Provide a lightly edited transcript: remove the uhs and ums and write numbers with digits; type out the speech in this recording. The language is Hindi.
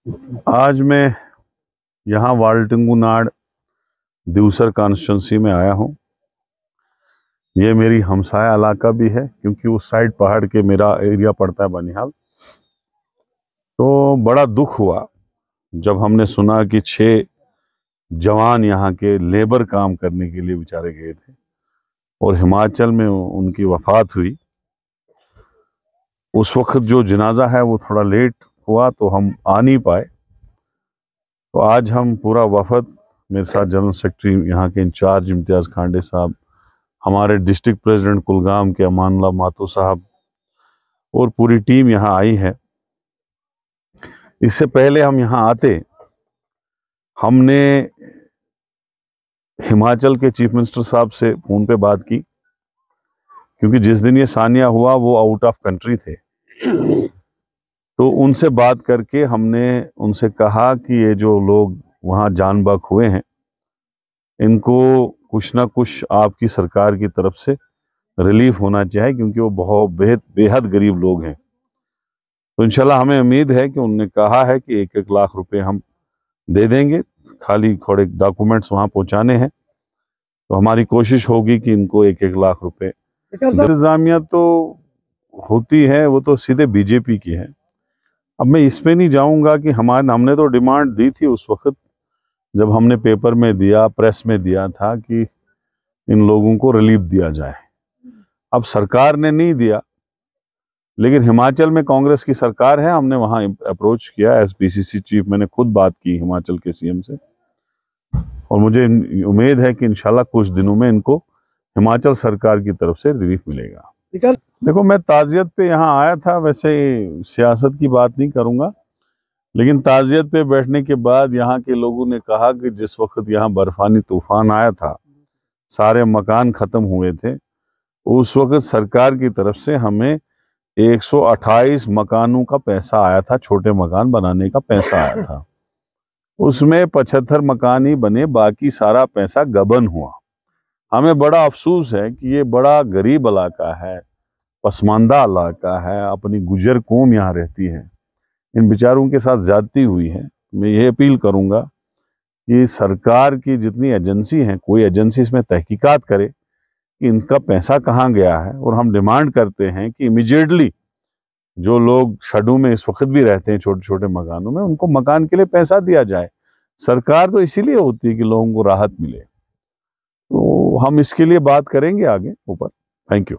आज मैं यहाँ वाल्टिंगुनाड दिवसर कॉन्स्टिट्यूंसी में आया हूँ। ये मेरी हमसाया इलाका भी है क्योंकि उस साइड पहाड़ के मेरा एरिया पड़ता है बनिहाल। तो बड़ा दुख हुआ जब हमने सुना कि 6 जवान यहाँ के लेबर काम करने के लिए बेचारे गए थे और हिमाचल में उनकी वफात हुई। उस वक्त जो जनाजा है वो थोड़ा लेट हुआ तो हम आ नहीं पाए। तो आज हम पूरा वफद, मेरे साथ जनरल सेक्रेटरी यहाँ के इंचार्ज इम्तियाज़ खांडे साहब, हमारे डिस्ट्रिक्ट प्रेसिडेंट कुलगाम के अमानुल्लाह मातो साहब और पूरी टीम यहाँ आई है। इससे पहले हम यहाँ आते हमने हिमाचल के चीफ मिनिस्टर साहब से फ़ोन पे बात की क्योंकि जिस दिन ये सानिया हुआ वो आउट ऑफ कंट्री थे। तो उनसे बात करके हमने उनसे कहा कि ये जो लोग वहाँ जान बहक हुए हैं इनको कुछ ना कुछ आपकी सरकार की तरफ से रिलीफ होना चाहिए क्योंकि वो बहुत बेहद गरीब लोग हैं। तो इंशाल्लाह हमें उम्मीद है कि उन्होंने कहा है कि 1-1 लाख रुपए हम दे देंगे, खाली थोड़े डॉक्यूमेंट्स वहाँ पहुँचाने हैं। तो हमारी कोशिश होगी कि इनको 1-1 लाख रुपए। इंतजामिया तो होती है वो तो सीधे बीजेपी की है। अब मैं इस पे नहीं जाऊंगा कि हमने तो डिमांड दी थी उस वक्त जब हमने पेपर में दिया, प्रेस में दिया था कि इन लोगों को रिलीफ दिया जाए। अब सरकार ने नहीं दिया, लेकिन हिमाचल में कांग्रेस की सरकार है, हमने वहां अप्रोच किया। एसपीसीसी चीफ, मैंने खुद बात की हिमाचल के सीएम से और मुझे उम्मीद है कि इंशाल्लाह कुछ दिनों में इनको हिमाचल सरकार की तरफ से रिलीफ मिलेगा। देखो, मैं ताज़ियत पे यहाँ आया था, वैसे सियासत की बात नहीं करूँगा, लेकिन ताज़ियत पे बैठने के बाद यहाँ के लोगों ने कहा कि जिस वक्त यहाँ बर्फानी तूफान आया था, सारे मकान ख़त्म हुए थे, उस वक्त सरकार की तरफ से हमें 128 मकानों का पैसा आया था, छोटे मकान बनाने का पैसा आया था। उसमें 75 मकान ही बने, बाकी सारा पैसा गबन हुआ। हमें बड़ा अफसोस है कि ये बड़ा गरीब इलाका है, पसमानदा इलाका है, अपनी गुजर कौम यहाँ रहती है, इन बेचारों के साथ ज्यादती हुई है। मैं ये अपील करूंगा कि सरकार की जितनी एजेंसी हैं, कोई एजेंसी इसमें तहकीकात करे कि इनका पैसा कहाँ गया है। और हम डिमांड करते हैं कि इमीडिएटली जो लोग शेडू में इस वक्त भी रहते हैं छोटे छोटे मकानों में, उनको मकान के लिए पैसा दिया जाए। सरकार तो इसीलिए होती है कि लोगों को राहत मिले। तो हम इसके लिए बात करेंगे आगे ऊपर। Thank you.